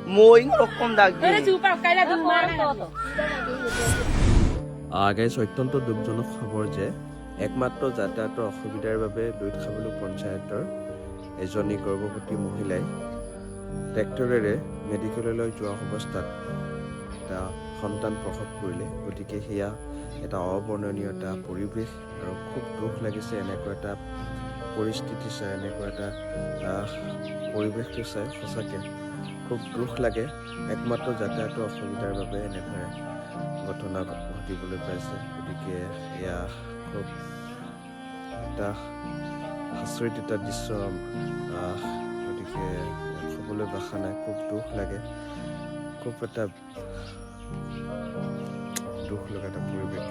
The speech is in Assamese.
Moi ngorokom dagi. গাইজ অত্যন্ত দুখজনক খবৰ যে একমাত্ৰ যাতায়াতৰ অসুবিধাৰ বাবে লুইত খাবলু পঞ্চায়তৰ এজনী গৰ্ভৱতী মহিলাই ট্ৰেক্টৰেৰে মেডিকেললৈ যোৱা অৱস্থাত এটা সন্তান প্ৰসৱ কৰিলে। গতিকে সেয়া এটা অবৰ্ণনীয় এটা পৰিৱেশ আৰু খুব দুখ লাগিছে এনেকুৱা এটা পৰিস্থিতি চাই, এনেকুৱা এটা পৰিৱেশটো চাই সঁচাকৈ খুব দুখ লাগে। একমাত্ৰ যাতায়াতৰ অসুবিধাৰ বাবে এনেদৰে ঘটনা ঘটিবলৈ পাইছে। গতিকে এয়া খুব এটা আচৰিত এটা দৃশ্য। গতিকে ক'বলৈ ভাষা নাই, খুব দুখ লাগে। খুব এটা দুখ লগা এটা পৰিৱেশ।